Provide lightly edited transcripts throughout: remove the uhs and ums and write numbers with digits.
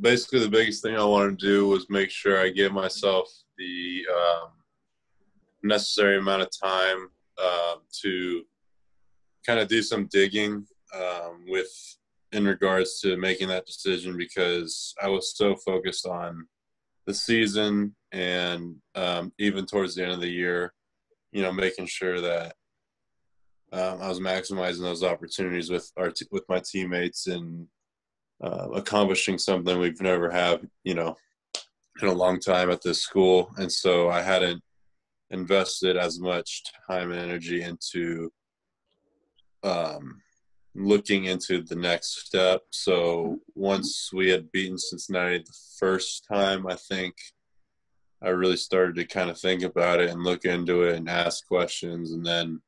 basically the biggest thing I wanted to do was make sure I give myself the necessary amount of time to kind of do some digging with in regards to making that decision, because I was so focused on the season and even towards the end of the year, making sure that I was maximizing those opportunities with with my teammates and accomplishing something we've never had, in a long time at this school. And so I hadn't invested as much time and energy into looking into the next step. So once we had beaten Cincinnati the first time, I think I really started to kind of think about it and look into it and ask questions. And then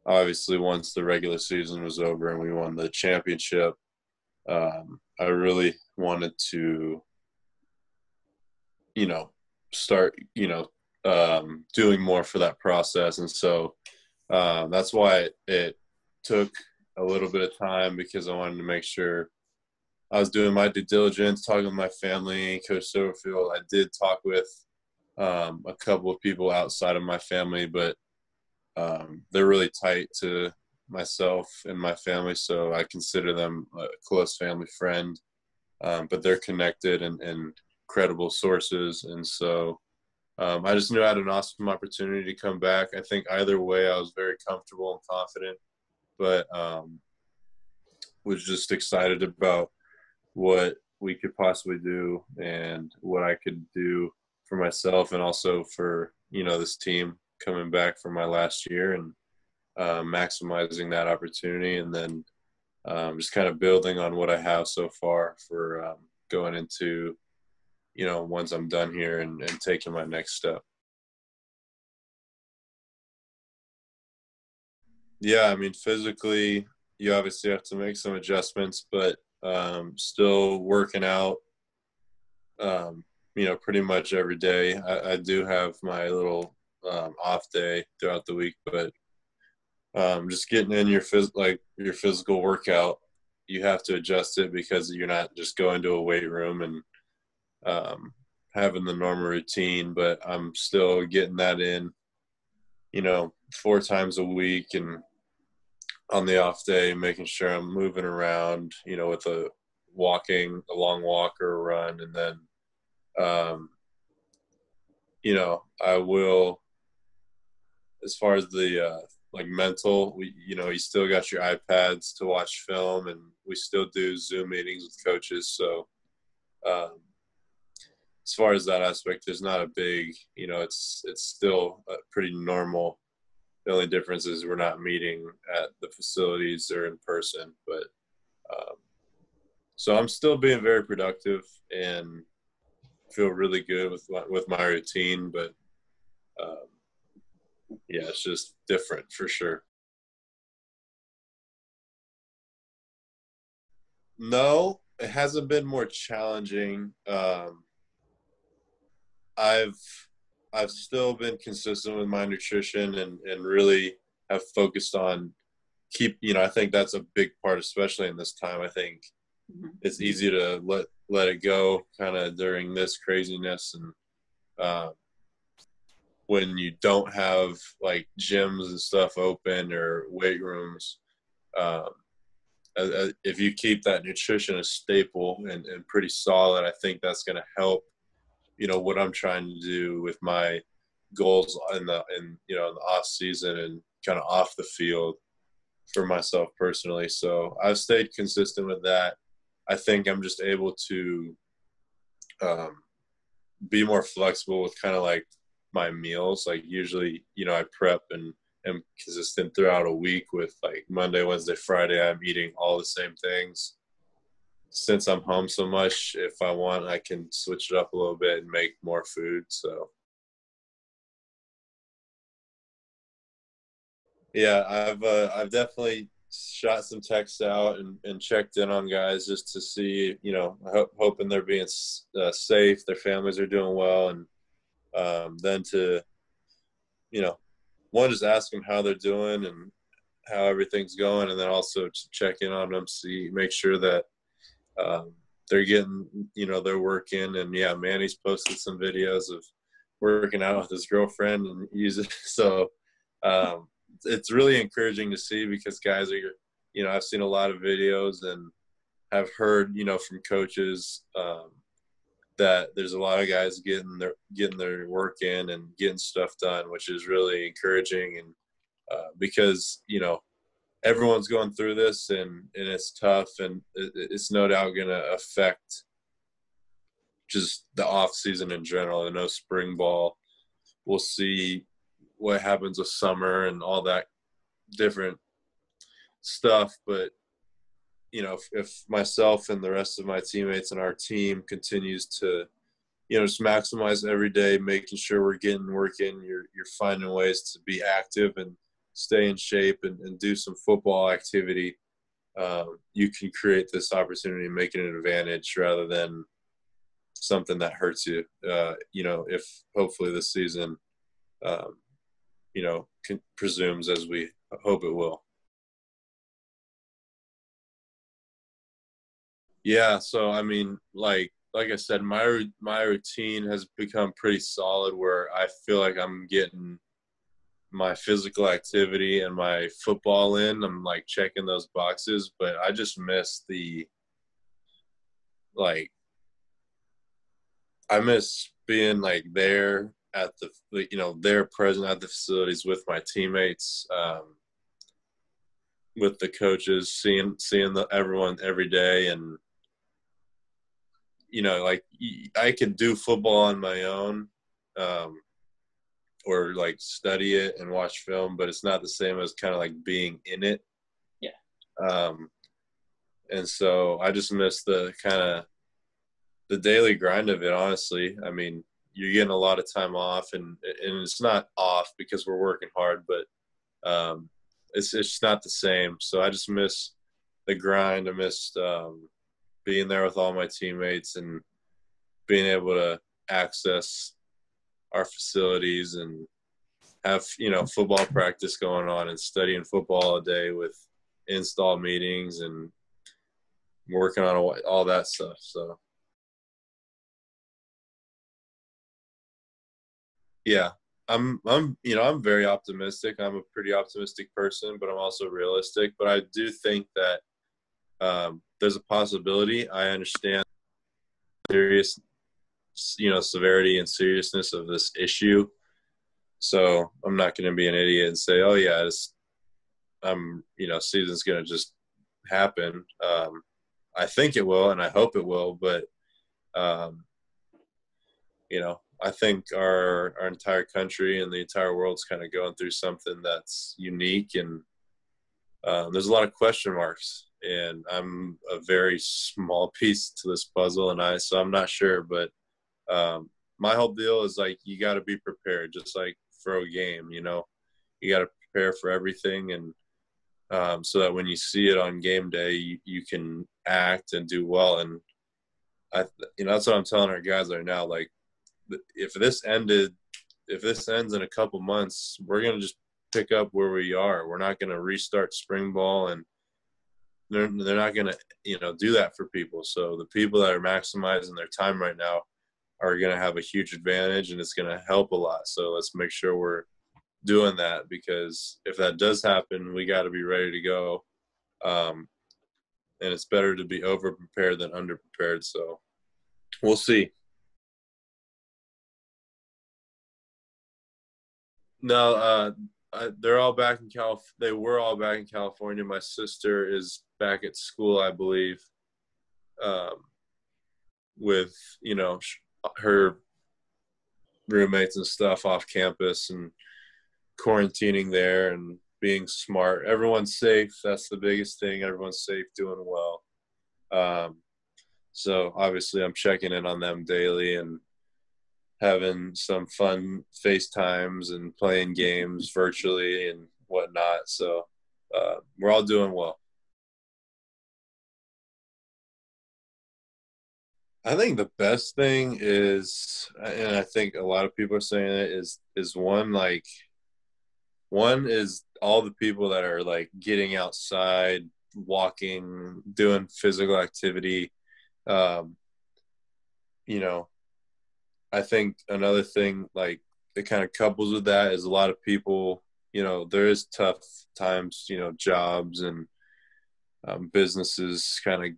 obviously once the regular season was over and we won the championship, I really wanted to, start, doing more for that process. And so that's why it took a little bit of time, because I wanted to make sure I was doing my due diligence, talking with my family, Coach Silverfield. I did talk with a couple of people outside of my family, but they're really tight to myself and my family, so I consider them a close family friend. But they're connected and credible sources, and so I just knew I had an awesome opportunity to come back. I think either way I was very comfortable and confident, but was just excited about what we could possibly do and what I could do for myself and also for, this team coming back from my last year and maximizing that opportunity, and then just kind of building on what I have so far for going into, once I'm done here and taking my next step. Yeah, I mean, physically, you obviously have to make some adjustments, but still working out, pretty much every day. I do have my little off day throughout the week, but just getting in your your physical workout, you have to adjust it because you're not just going to a weight room and having the normal routine, but I'm still getting that in, 4 times a week, and on the off day, making sure I'm moving around, with a long walk or a run. And then, I will, as far as the, mental, you still got your iPads to watch film, and we still do Zoom meetings with coaches. So, as far as that aspect, there's not a big, it's still pretty normal. The only difference is we're not meeting at the facilities or in person, but so I'm still being very productive and feel really good with my routine, but yeah, it's just different for sure. No, it hasn't been more challenging. I've I've still been consistent with my nutrition and really have focused on I think that's a big part, especially in this time. I think it's easy to let it go kind of during this craziness, and uh, when you don't have like gyms and stuff open or weight rooms, um, if you keep that nutrition a staple and pretty solid, I think that's going to help, what I'm trying to do with my goals in the off season and kind of off the field for myself personally. So I've stayed consistent with that. I think I'm just able to be more flexible with kind of like my meals. Like usually, I prep and am consistent throughout a week with like Monday, Wednesday, Friday, I'm eating all the same things. Since I'm home so much, if I want, I can switch it up a little bit and make more food. So yeah, I've definitely shot some texts out and checked in on guys just to see, hoping they're being safe, their families are doing well, and then to, you know, one, just ask them how they're doing and how everything's going, and then also to check in on them, make sure that they're getting, their work in. And yeah, Manny's posted some videos of working out with his girlfriend and so it's really encouraging to see, because guys are, I've seen a lot of videos and have heard, from coaches that there's a lot of guys getting their work in and getting stuff done, which is really encouraging. And because, everyone's going through this, and it's tough, and it's no doubt going to affect just the off season in general. I know spring ball, we'll see what happens with summer and all that different stuff. But, if myself and the rest of my teammates and our team continues to, just maximize every day, making sure we're getting work in, you're finding ways to be active and stay in shape and do some football activity, you can create this opportunity and make it an advantage rather than something that hurts you. If hopefully this season, presumes as we hope it will. Yeah. So, I mean, like I said, my routine has become pretty solid, where I feel like I'm getting my physical activity and my football in. I'm like checking those boxes, but I just miss I miss being like there at they're present at the facilities with my teammates, with the coaches, seeing everyone every day. And, like I could do football on my own, or like study it and watch film, but it's not the same as kind of like being in it. Yeah. And so I just miss the kind of the daily grind of it, honestly. I mean, you're getting a lot of time off, and it's not off because we're working hard, but it's just not the same. So I just miss the grind. I missed being there with all my teammates and being able to access our facilities and have, football practice going on and studying football a day with install meetings and working on all that stuff. So yeah, I'm very optimistic. I'm a pretty optimistic person, but I'm also realistic. But I do think that there's a possibility. I understand serious, severity and seriousness of this issue. So I'm not going to be an idiot and say, oh yeah, season's going to just happen. I think it will, and I hope it will, but I think our entire country and the entire world's kind of going through something that's unique, and there's a lot of question marks, and I'm a very small piece to this puzzle, so I'm not sure, but my whole deal is like, you got to be prepared, just like for a game, you got to prepare for everything, and so that when you see it on game day, you can act and do well. And that's what I'm telling our guys right now. Like, if this ends in a couple months, we're going to just pick up where we are. We're not going to restart spring ball, and they're not going to, do that for people. So the people that are maximizing their time right now are going to have a huge advantage, and it's going to help a lot. So let's make sure we're doing that, because if that does happen, we got to be ready to go. And it's better to be over prepared than under prepared. So we'll see. No, they're all back in They were all back in California. My sister is back at school, I believe, with her roommates and stuff off campus, and quarantining there and being smart. Everyone's safe. That's the biggest thing. Everyone's safe, doing well. So obviously I'm checking in on them daily and having some fun FaceTimes and playing games virtually and whatnot. So we're all doing well. I think the best thing is, and I think a lot of people are saying it, is one is all the people that are like getting outside, walking, doing physical activity. um, you know, I think another thing like it kind of couples with that is a lot of people, there is tough times, jobs and businesses kind of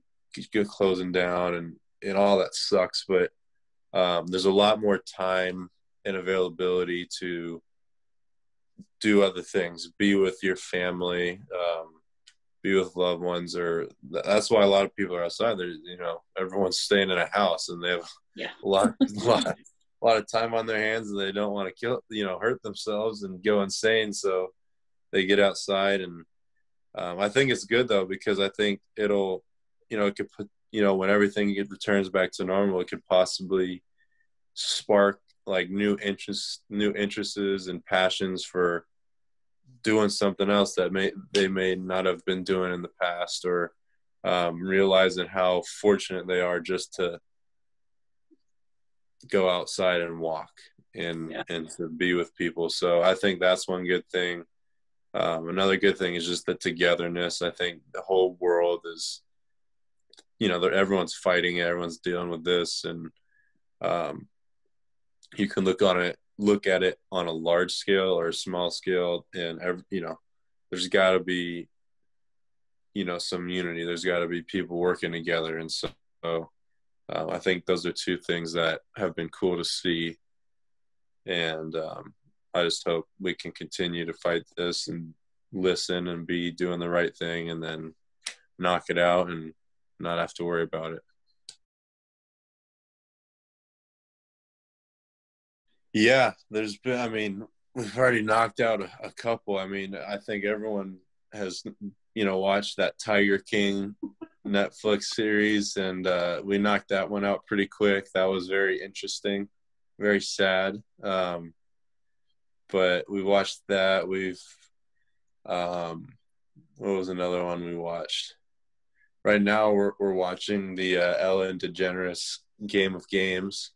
get closing down and all that sucks. But there's a lot more time and availability to do other things, be with your family, be with loved ones, or that's why a lot of people are outside. There's, everyone's staying in a house and they have a lot of time on their hands and they don't want to hurt themselves and go insane. So they get outside and I think it's good though, because I think it'll, it could put, when everything returns back to normal, it could possibly spark like new interests and passions for doing something else that they may not have been doing in the past, or realizing how fortunate they are just to go outside and walk and to be with people. So I think that's one good thing. Another good thing is just the togetherness. I think the whole world is, everyone's fighting it, everyone's dealing with this, and you can look at it on a large scale or a small scale, and there's got to be some unity. There's got to be people working together, and so I think those are two things that have been cool to see, and I just hope we can continue to fight this and listen and be doing the right thing, and then knock it out and not have to worry about it. Yeah, we've already knocked out a couple. I think everyone has, watched that Tiger King Netflix series, and we knocked that one out pretty quick. That was very interesting, very sad. But we watched that. What was another one we watched? Right now we're watching the Ellen DeGeneres Game of Games.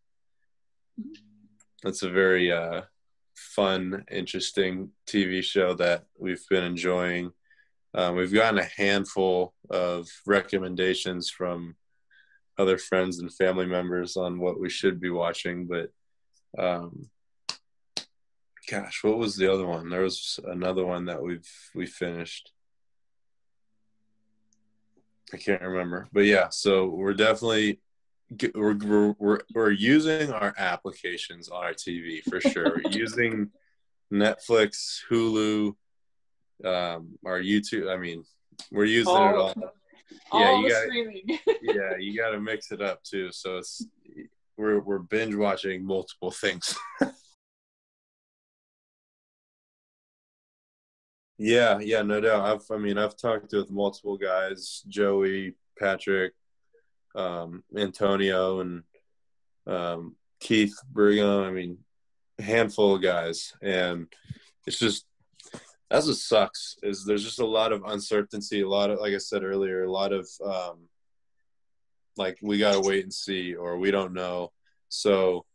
That's a very fun, interesting TV show that we've been enjoying. We've gotten a handful of recommendations from other friends and family members on what we should be watching, but gosh, what was the other one? There was another one that we finished. I can't remember, but yeah. So we're definitely we're using our applications on our TV for sure. We're using Netflix, Hulu, our YouTube. We're using it all. All the streaming. Yeah, you got to mix it up too. So we're binge watching multiple things. Yeah, no doubt. I've talked with multiple guys, Joey, Patrick, Antonio, and Keith Brigham. A handful of guys, and it's just that's what sucks. Is there's just a lot of uncertainty, a lot of, like I said earlier, a lot of like we gotta wait and see, or we don't know. So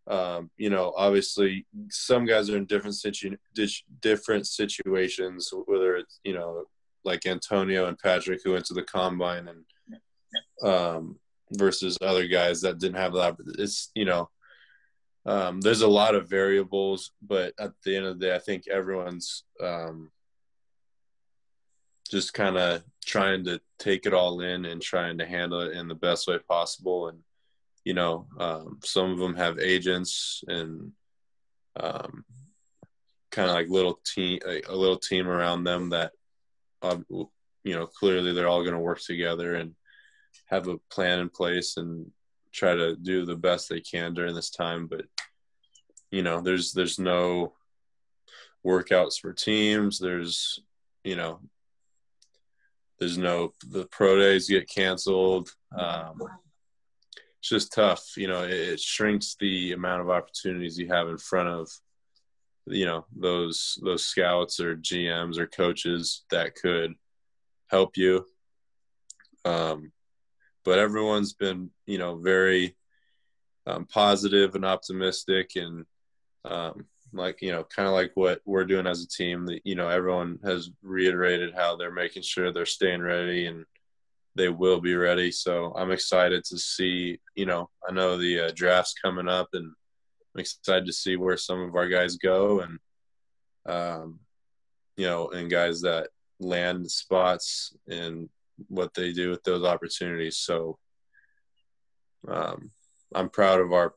obviously some guys are in different situations, whether it's, like Antonio and Patrick who went to the combine and versus other guys that didn't have that. It's, there's a lot of variables, but at the end of the day, I think everyone's just kind of trying to take it all in and trying to handle it in the best way possible. And, some of them have agents and kind of like a little team around them that, clearly they're all going to work together and have a plan in place and try to do the best they can during this time. But, there's no workouts for teams. There's the pro days get canceled. It's just tough. It shrinks the amount of opportunities you have in front of, those scouts or GMs or coaches that could help you. But everyone's been, very positive and optimistic, and kind of like what we're doing as a team. That everyone has reiterated how they're making sure they're staying ready and they will be ready. So I'm excited to see, I know the draft's coming up, and I'm excited to see where some of our guys go, and, and guys that land spots and what they do with those opportunities. So I'm proud of our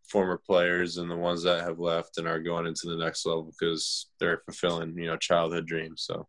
former players and the ones that have left and are going into the next level, because they're fulfilling, childhood dreams. So.